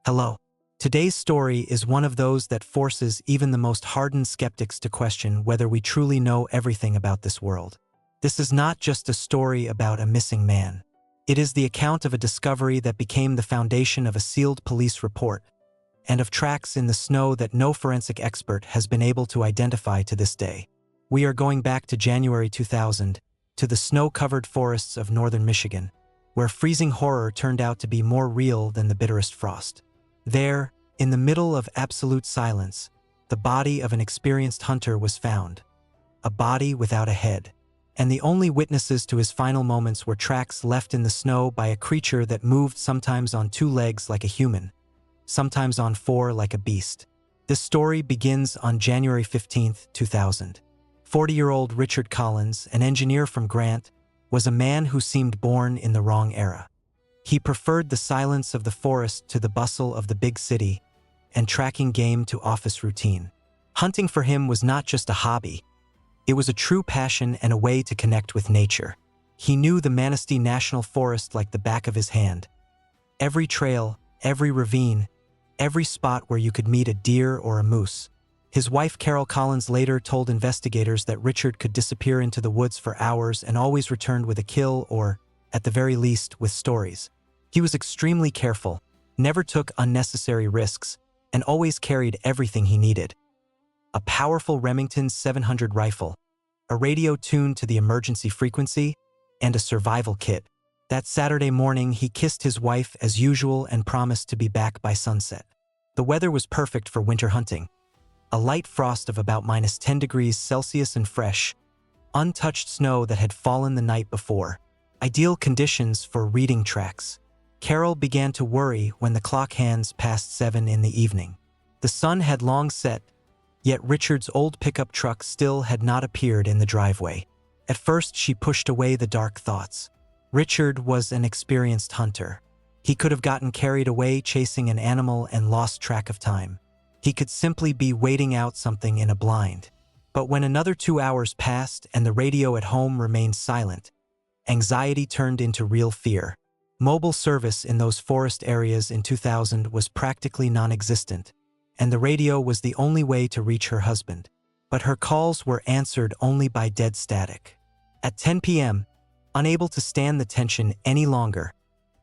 Hello. Today's story is one of those that forces even the most hardened skeptics to question whether we truly know everything about this world. This is not just a story about a missing man. It is the account of a discovery that became the foundation of a sealed police report, and of tracks in the snow that no forensic expert has been able to identify to this day. We are going back to January 2000, to the snow-covered forests of northern Michigan, where freezing horror turned out to be more real than the bitterest frost. There, in the middle of absolute silence, the body of an experienced hunter was found. A body without a head. And the only witnesses to his final moments were tracks left in the snow by a creature that moved sometimes on two legs like a human, sometimes on four like a beast. This story begins on January 15, 2000. 40-year-old Richard Collins, an engineer from Grant, was a man who seemed born in the wrong era. He preferred the silence of the forest to the bustle of the big city, and tracking game to office routine. Hunting for him was not just a hobby. It was a true passion and a way to connect with nature. He knew the Manistee National Forest like the back of his hand. Every trail, every ravine, every spot where you could meet a deer or a moose. His wife Carol Collins later told investigators that Richard could disappear into the woods for hours and always returned with a kill or, at the very least, with stories. He was extremely careful, never took unnecessary risks, and always carried everything he needed. A powerful Remington 700 rifle, a radio tuned to the emergency frequency, and a survival kit. That Saturday morning, he kissed his wife as usual and promised to be back by sunset. The weather was perfect for winter hunting. A light frost of about -10 degrees Celsius and fresh, untouched snow that had fallen the night before. Ideal conditions for reading tracks. Carol began to worry when the clock hands passed 7 in the evening. The sun had long set, yet Richard's old pickup truck still had not appeared in the driveway. At first, she pushed away the dark thoughts. Richard was an experienced hunter. He could have gotten carried away chasing an animal and lost track of time. He could simply be waiting out something in a blind. But when another 2 hours passed and the radio at home remained silent, anxiety turned into real fear. Mobile service in those forest areas in 2000 was practically non-existent, and the radio was the only way to reach her husband. But her calls were answered only by dead static. At 10 p.m., unable to stand the tension any longer,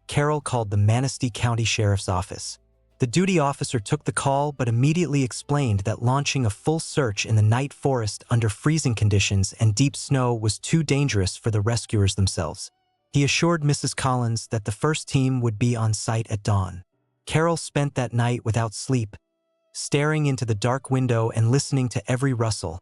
Carol called the Manistee County Sheriff's Office. The duty officer took the call but immediately explained that launching a full search in the night forest under freezing conditions and deep snow was too dangerous for the rescuers themselves. He assured Mrs. Collins that the first team would be on site at dawn. Carol spent that night without sleep, staring into the dark window and listening to every rustle,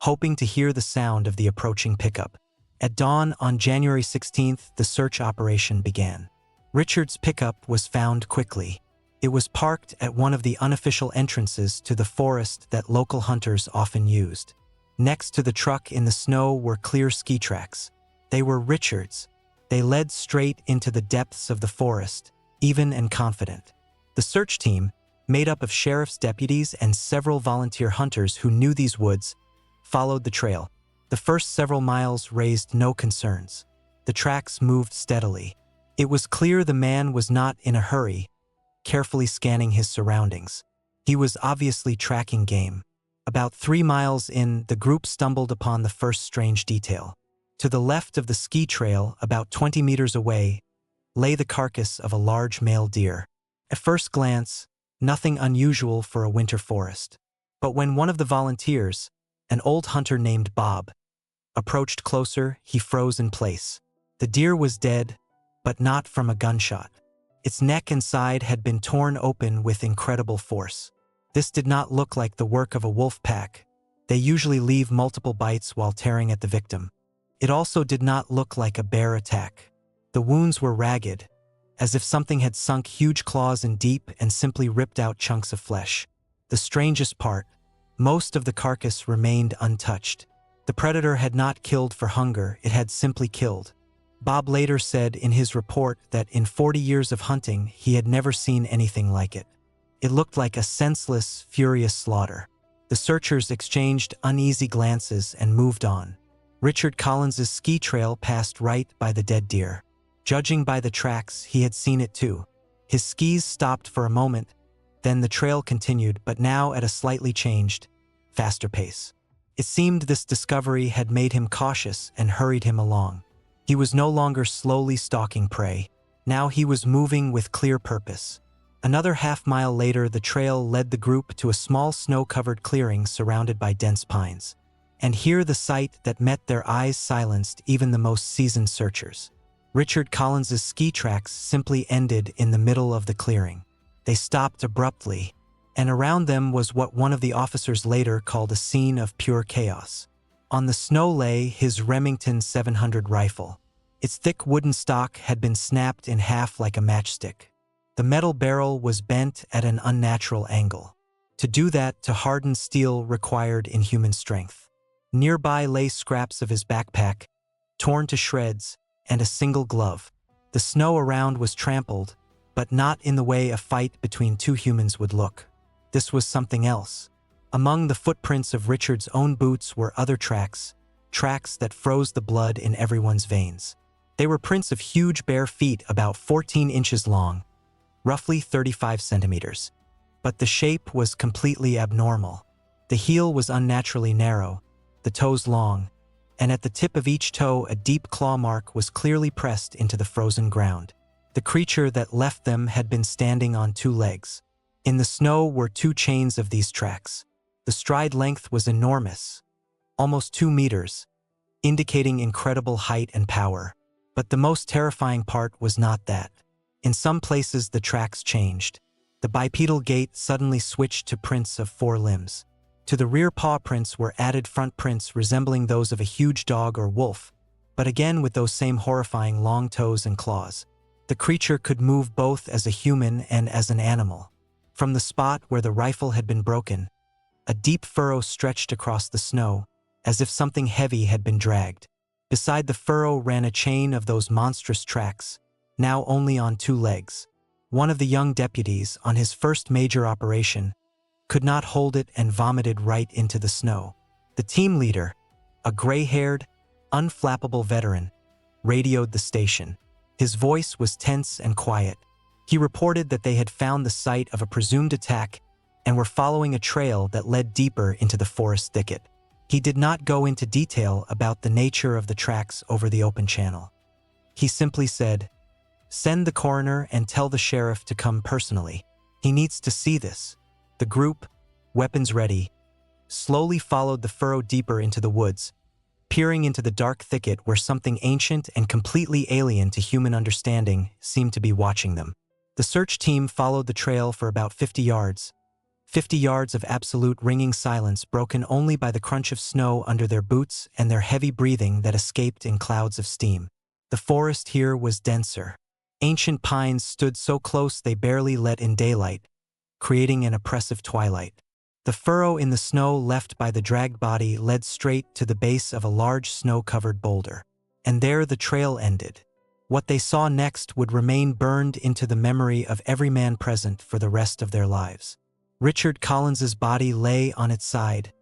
hoping to hear the sound of the approaching pickup. At dawn on January 16th, the search operation began. Richard's pickup was found quickly. It was parked at one of the unofficial entrances to the forest that local hunters often used. Next to the truck in the snow were clear ski tracks. They were Richard's. They led straight into the depths of the forest, even and confident. The search team, made up of sheriff's deputies and several volunteer hunters who knew these woods, followed the trail. The first several miles raised no concerns. The tracks moved steadily. It was clear the man was not in a hurry, carefully scanning his surroundings. He was obviously tracking game. About 3 miles in, the group stumbled upon the first strange detail. To the left of the ski trail, about 20 meters away, lay the carcass of a large male deer. At first glance, nothing unusual for a winter forest. But when one of the volunteers, an old hunter named Bob, approached closer, he froze in place. The deer was dead, but not from a gunshot. Its neck and side had been torn open with incredible force. This did not look like the work of a wolf pack. They usually leave multiple bites while tearing at the victim. It also did not look like a bear attack. The wounds were ragged, as if something had sunk huge claws in deep and simply ripped out chunks of flesh. The strangest part, most of the carcass remained untouched. The predator had not killed for hunger, it had simply killed. Bob later said in his report that in 40 years of hunting, he had never seen anything like it. It looked like a senseless, furious slaughter. The searchers exchanged uneasy glances and moved on. Richard Collins's ski trail passed right by the dead deer. Judging by the tracks, he had seen it too. His skis stopped for a moment, then the trail continued, but now at a slightly changed, faster pace. It seemed this discovery had made him cautious and hurried him along. He was no longer slowly stalking prey. Now he was moving with clear purpose. Another half-mile later, the trail led the group to a small snow-covered clearing surrounded by dense pines. And here the sight that met their eyes silenced even the most seasoned searchers. Richard Collins's ski tracks simply ended in the middle of the clearing. They stopped abruptly, and around them was what one of the officers later called a scene of pure chaos. On the snow lay his Remington 700 rifle. Its thick wooden stock had been snapped in half like a matchstick. The metal barrel was bent at an unnatural angle. To do that to harden steel required inhuman strength. Nearby lay scraps of his backpack, torn to shreds, and a single glove. The snow around was trampled, but not in the way a fight between two humans would look. This was something else. Among the footprints of Richard's own boots were other tracks that froze the blood in everyone's veins. They were prints of huge bare feet about 14 inches long, roughly 35 centimeters. But the shape was completely abnormal. The heel was unnaturally narrow, the toes long, and at the tip of each toe a deep claw mark was clearly pressed into the frozen ground. The creature that left them had been standing on two legs. In the snow were two chains of these tracks. The stride length was enormous, almost 2 meters, indicating incredible height and power. But the most terrifying part was not that. In some places the tracks changed. The bipedal gait suddenly switched to prints of 4 limbs. To the rear paw prints were added front prints resembling those of a huge dog or wolf, but again with those same horrifying long toes and claws. The creature could move both as a human and as an animal. From the spot where the rifle had been broken, a deep furrow stretched across the snow, as if something heavy had been dragged. Beside the furrow ran a chain of those monstrous tracks, now only on 2 legs. One of the young deputies, on his first major operation, could not hold it and vomited right into the snow. The team leader, a gray-haired, unflappable veteran, radioed the station. His voice was tense and quiet. He reported that they had found the site of a presumed attack and were following a trail that led deeper into the forest thicket. He did not go into detail about the nature of the tracks over the open channel. He simply said, "Send the coroner and tell the sheriff to come personally. He needs to see this." The group, weapons ready, slowly followed the furrow deeper into the woods, peering into the dark thicket where something ancient and completely alien to human understanding seemed to be watching them. The search team followed the trail for about 50 yards. 50 yards of absolute ringing silence broken only by the crunch of snow under their boots and their heavy breathing that escaped in clouds of steam. The forest here was denser. Ancient pines stood so close they barely let in daylight, creating an oppressive twilight. The furrow in the snow left by the dragged body led straight to the base of a large snow-covered boulder. And there the trail ended. What they saw next would remain burned into the memory of every man present for the rest of their lives. Richard Collins's body lay on its side,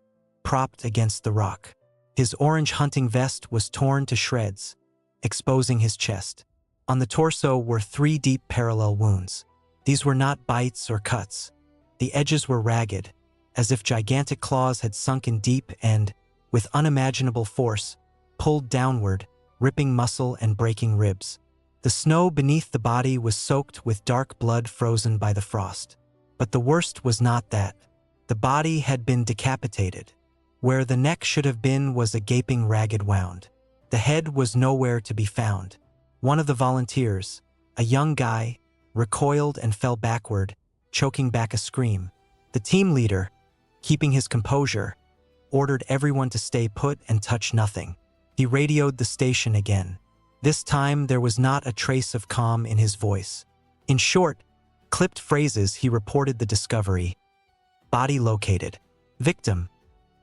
propped against the rock. His orange hunting vest was torn to shreds, exposing his chest. On the torso were 3 deep parallel wounds. These were not bites or cuts. The edges were ragged, as if gigantic claws had sunk in deep and, with unimaginable force, pulled downward, ripping muscle and breaking ribs. The snow beneath the body was soaked with dark blood frozen by the frost. But the worst was not that. The body had been decapitated. Where the neck should have been was a gaping ragged wound. The head was nowhere to be found. One of the volunteers, a young guy, recoiled and fell backward, choking back a scream. The team leader, keeping his composure, ordered everyone to stay put and touch nothing. He radioed the station again. This time there was not a trace of calm in his voice. In short, clipped phrases, he reported the discovery. Body located. Victim,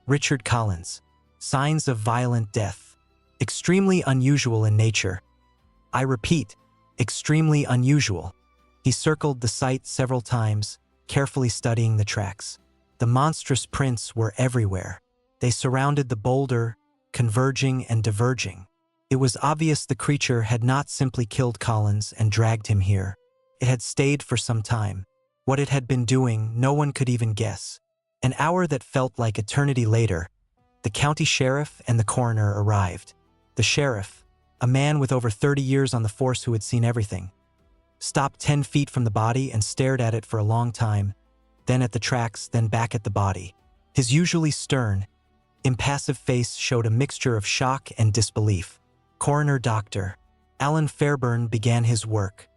Richard Collins. Signs of violent death. Extremely unusual in nature. I repeat, extremely unusual. He circled the site several times, carefully studying the tracks. The monstrous prints were everywhere. They surrounded the boulder, converging and diverging. It was obvious the creature had not simply killed Collins and dragged him here. It had stayed for some time. What it had been doing, no one could even guess. An hour that felt like eternity later, the county sheriff and the coroner arrived. The sheriff, a man with over 30 years on the force who had seen everything, stopped 10 feet from the body and stared at it for a long time, then at the tracks, then back at the body. His usually stern, impassive face showed a mixture of shock and disbelief. Coroner Dr. Alan Fairburn began his work.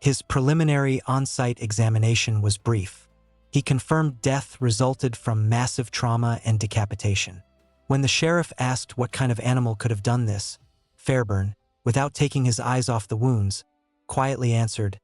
His preliminary on-site examination was brief. He confirmed death resulted from massive trauma and decapitation. When the sheriff asked what kind of animal could have done this, Fairburn, without taking his eyes off the wounds, quietly answered,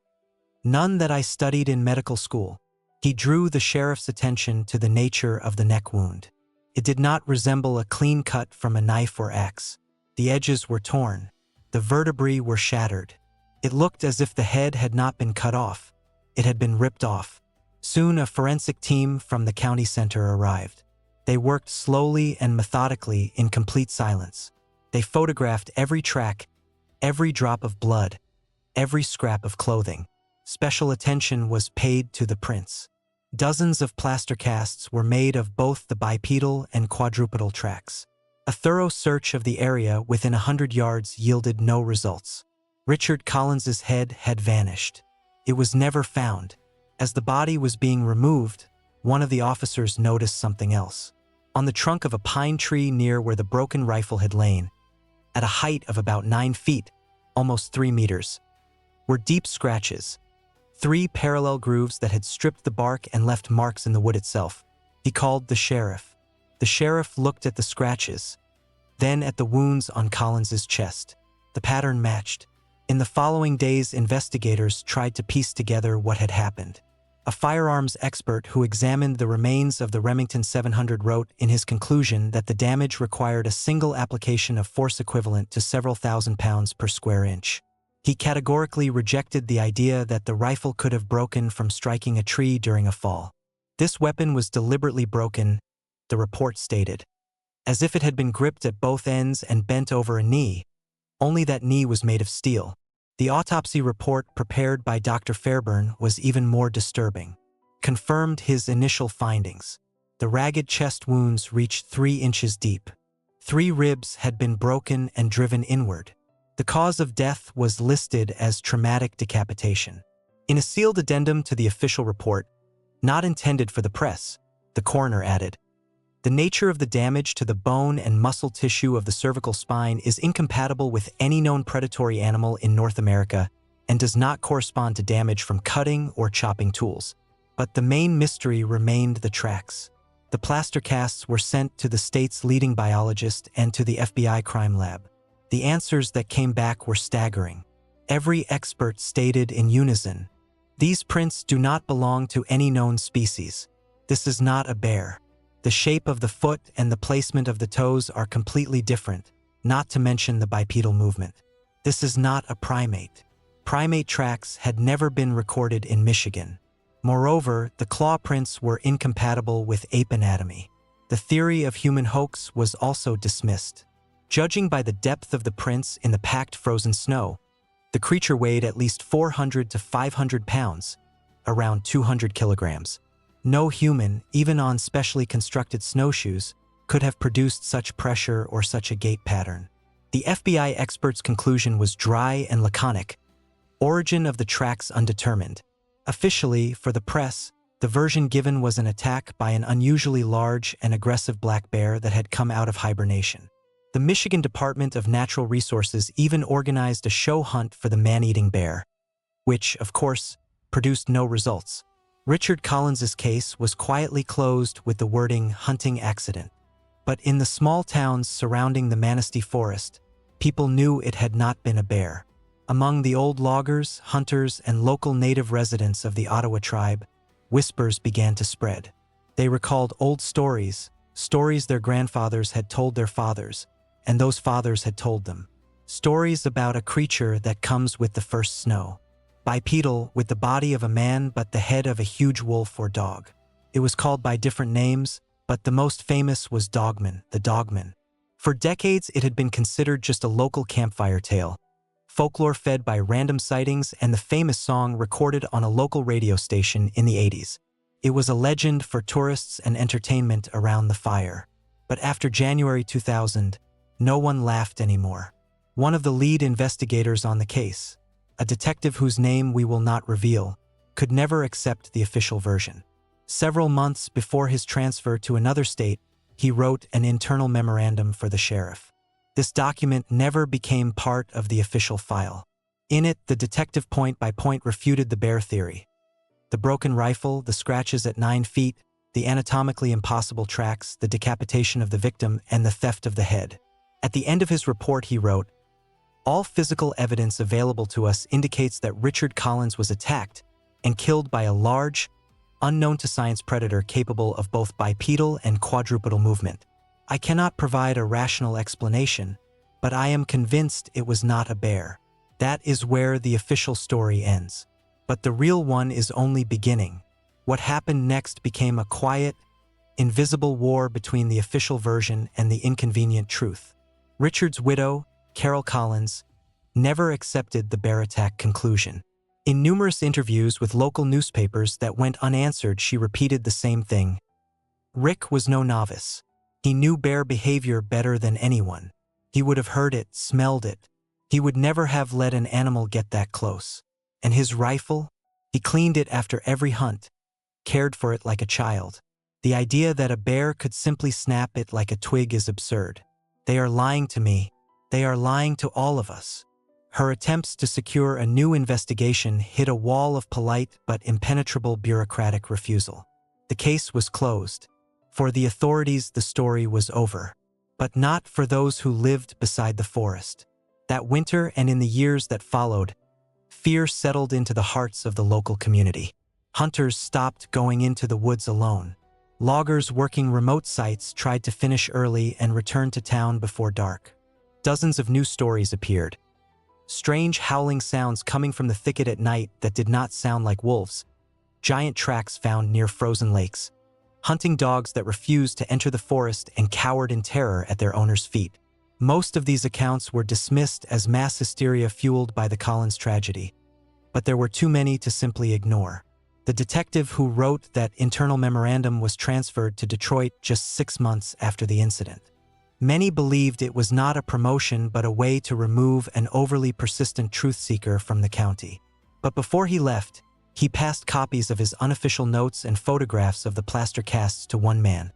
"None that I studied in medical school." He drew the sheriff's attention to the nature of the neck wound. It did not resemble a clean cut from a knife or axe. The edges were torn. The vertebrae were shattered. It looked as if the head had not been cut off. It had been ripped off. Soon a forensic team from the county center arrived. They worked slowly and methodically in complete silence. They photographed every track, every drop of blood, every scrap of clothing. Special attention was paid to the prints. Dozens of plaster casts were made of both the bipedal and quadrupedal tracks. A thorough search of the area within 100 yards yielded no results. Richard Collins's head had vanished. It was never found. As the body was being removed, one of the officers noticed something else. On the trunk of a pine tree near where the broken rifle had lain, at a height of about 9 feet, almost 3 meters, were deep scratches. 3 parallel grooves that had stripped the bark and left marks in the wood itself. He called the sheriff. The sheriff looked at the scratches, then at the wounds on Collins's chest. The pattern matched. In the following days, investigators tried to piece together what had happened. A firearms expert who examined the remains of the Remington 700 wrote in his conclusion that the damage required a single application of force equivalent to several thousand pounds per square inch. He categorically rejected the idea that the rifle could have broken from striking a tree during a fall. This weapon was deliberately broken, the report stated, as if it had been gripped at both ends and bent over a knee. Only that knee was made of steel. The autopsy report prepared by Dr. Fairburn was even more disturbing. Confirmed his initial findings. The ragged chest wounds reached 3 inches deep. 3 ribs had been broken and driven inward. The cause of death was listed as traumatic decapitation. In a sealed addendum to the official report, not intended for the press, the coroner added, "The nature of the damage to the bone and muscle tissue of the cervical spine is incompatible with any known predatory animal in North America and does not correspond to damage from cutting or chopping tools." But the main mystery remained the tracks. The plaster casts were sent to the state's leading biologist and to the FBI crime lab. The answers that came back were staggering. Every expert stated in unison, "These prints do not belong to any known species. This is not a bear. The shape of the foot and the placement of the toes are completely different, not to mention the bipedal movement. This is not a primate." Primate tracks had never been recorded in Michigan. Moreover, the claw prints were incompatible with ape anatomy. The theory of human hoax was also dismissed. Judging by the depth of the prints in the packed frozen snow, the creature weighed at least 400 to 500 pounds, around 200 kilograms. No human, even on specially constructed snowshoes, could have produced such pressure or such a gait pattern. The FBI expert's conclusion was dry and laconic. Origin of the tracks undetermined. Officially, for the press, the version given was an attack by an unusually large and aggressive black bear that had come out of hibernation. The Michigan Department of Natural Resources even organized a show hunt for the man-eating bear, which, of course, produced no results. Richard Collins's case was quietly closed with the wording "hunting accident." But in the small towns surrounding the Manistee Forest, people knew it had not been a bear. Among the old loggers, hunters, and local native residents of the Ottawa tribe, whispers began to spread. They recalled old stories, stories their grandfathers had told their fathers, and those fathers had told them. Stories about a creature that comes with the first snow. Bipedal, with the body of a man but the head of a huge wolf or dog. It was called by different names, but the most famous was Dogman, the dogman. For decades, it had been considered just a local campfire tale, folklore fed by random sightings, and the famous song recorded on a local radio station in the 80s. It was a legend for tourists and entertainment around the fire. But after January 2000, no one laughed anymore. One of the lead investigators on the case, a detective whose name we will not reveal, could never accept the official version. Several months before his transfer to another state, he wrote an internal memorandum for the sheriff. This document never became part of the official file. In it, the detective point by point refuted the bear theory. The broken rifle, the scratches at 9 feet, the anatomically impossible tracks, the decapitation of the victim, and the theft of the head. At the end of his report, he wrote, "All physical evidence available to us indicates that Richard Collins was attacked and killed by a large, unknown-to-science predator capable of both bipedal and quadrupedal movement. I cannot provide a rational explanation, but I am convinced it was not a bear." That is where the official story ends. But the real one is only beginning. What happened next became a quiet, invisible war between the official version and the inconvenient truth. Richard's widow, Carol Collins, never accepted the bear attack conclusion. In numerous interviews with local newspapers that went unanswered, she repeated the same thing. Rick was no novice. He knew bear behavior better than anyone. He would have heard it, smelled it. He would never have let an animal get that close. And his rifle? He cleaned it after every hunt, cared for it like a child. The idea that a bear could simply snap it like a twig is absurd. They are lying to me. They are lying to all of us. Her attempts to secure a new investigation hit a wall of polite but impenetrable bureaucratic refusal. The case was closed. For the authorities, the story was over. But not for those who lived beside the forest. That winter and in the years that followed, fear settled into the hearts of the local community. Hunters stopped going into the woods alone. Loggers working remote sites tried to finish early and return to town before dark. Dozens of new stories appeared. Strange howling sounds coming from the thicket at night that did not sound like wolves. Giant tracks found near frozen lakes. Hunting dogs that refused to enter the forest and cowered in terror at their owners' feet. Most of these accounts were dismissed as mass hysteria fueled by the Collins tragedy. But there were too many to simply ignore. The detective who wrote that internal memorandum was transferred to Detroit just 6 months after the incident. Many believed it was not a promotion but a way to remove an overly persistent truth seeker from the county. But before he left, he passed copies of his unofficial notes and photographs of the plaster casts to one man,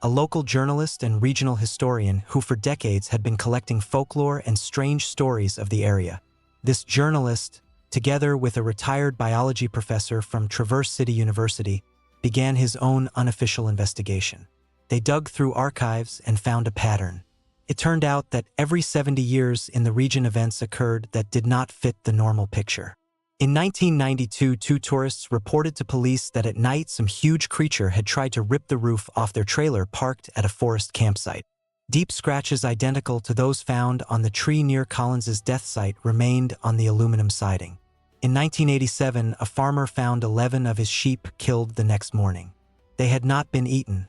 a local journalist and regional historian who for decades had been collecting folklore and strange stories of the area. This journalist, together with a retired biology professor from Traverse City University, began his own unofficial investigation. They dug through archives and found a pattern. It turned out that every 70 years in the region events occurred that did not fit the normal picture. In 1992, 2 tourists reported to police that at night some huge creature had tried to rip the roof off their trailer parked at a forest campsite. Deep scratches identical to those found on the tree near Collins's death site remained on the aluminum siding. In 1987, a farmer found 11 of his sheep killed the next morning. They had not been eaten,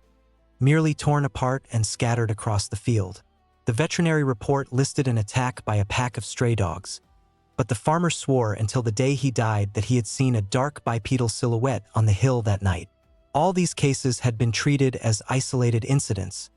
merely torn apart and scattered across the field. The veterinary report listed an attack by a pack of stray dogs, but the farmer swore until the day he died that he had seen a dark bipedal silhouette on the hill that night. All these cases had been treated as isolated incidents,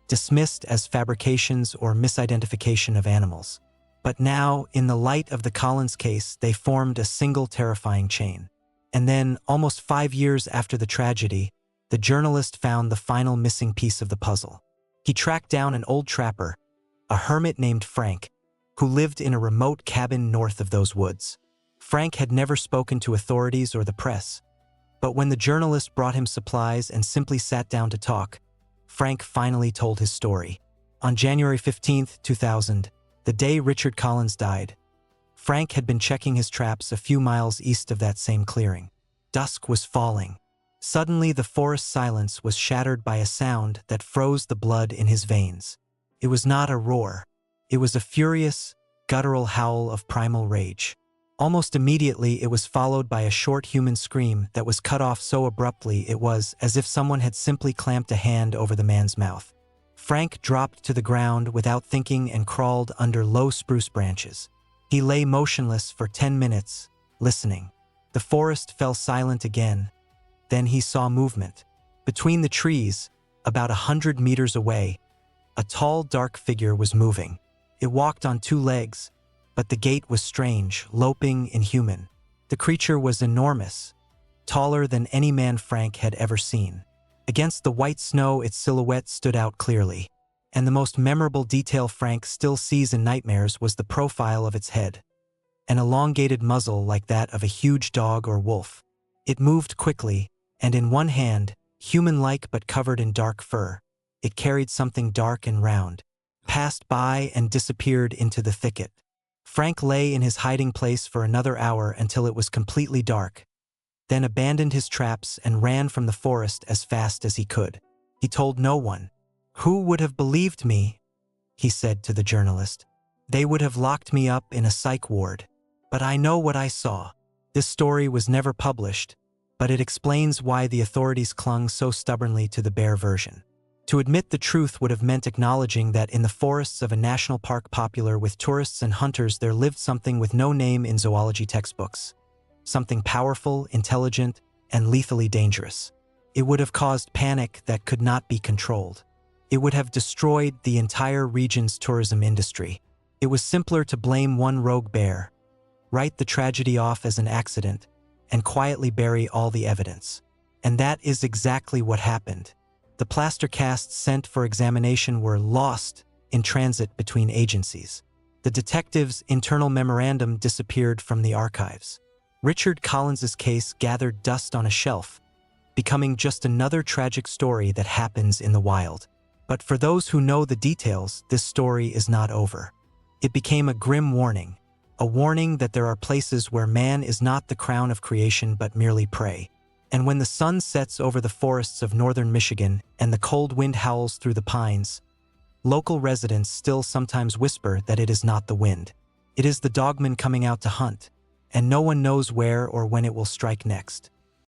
dismissed as fabrications or misidentification of animals. But now, in the light of the Collins case, they formed a single terrifying chain. And then, almost 5 years after the tragedy, the journalist found the final missing piece of the puzzle. He tracked down an old trapper, a hermit named Frank, who lived in a remote cabin north of those woods. Frank had never spoken to authorities or the press, but when the journalist brought him supplies and simply sat down to talk, Frank finally told his story. On January 15, 2000, the day Richard Collins died, Frank had been checking his traps a few miles east of that same clearing. Dusk was falling. Suddenly, the forest silence was shattered by a sound that froze the blood in his veins. It was not a roar. It was a furious, guttural howl of primal rage. Almost immediately, it was followed by a short human scream that was cut off so abruptly it was as if someone had simply clamped a hand over the man's mouth. Frank dropped to the ground without thinking and crawled under low spruce branches. He lay motionless for 10 minutes, listening. The forest fell silent again. Then he saw movement. Between the trees, about 100 meters away, a tall, dark figure was moving. It walked on 2 legs, but the gait was strange, loping, inhuman. The creature was enormous, taller than any man Frank had ever seen. Against the white snow, its silhouette stood out clearly. And the most memorable detail Frank still sees in nightmares was the profile of its head. An elongated muzzle like that of a huge dog or wolf. It moved quickly, and in one hand, human-like but covered in dark fur, it carried something dark and round, passed by and disappeared into the thicket. Frank lay in his hiding place for another hour until it was completely dark, then abandoned his traps and ran from the forest as fast as he could. He told no one. "Who would have believed me?" he said to the journalist. "They would have locked me up in a psych ward. But I know what I saw." This story was never published, but it explains why the authorities clung so stubbornly to the bare version. To admit the truth would have meant acknowledging that in the forests of a national park popular with tourists and hunters there lived something with no name in zoology textbooks. Something powerful, intelligent, and lethally dangerous. It would have caused panic that could not be controlled. It would have destroyed the entire region's tourism industry. It was simpler to blame one rogue bear, write the tragedy off as an accident, and quietly bury all the evidence. And that is exactly what happened. The plaster casts sent for examination were lost in transit between agencies. The detective's internal memorandum disappeared from the archives. Richard Collins's case gathered dust on a shelf, becoming just another tragic story that happens in the wild. But for those who know the details, this story is not over. It became a grim warning, a warning that there are places where man is not the crown of creation but merely prey. And when the sun sets over the forests of northern Michigan and the cold wind howls through the pines, local residents still sometimes whisper that it is not the wind. It is the dogman coming out to hunt, and no one knows where or when it will strike next.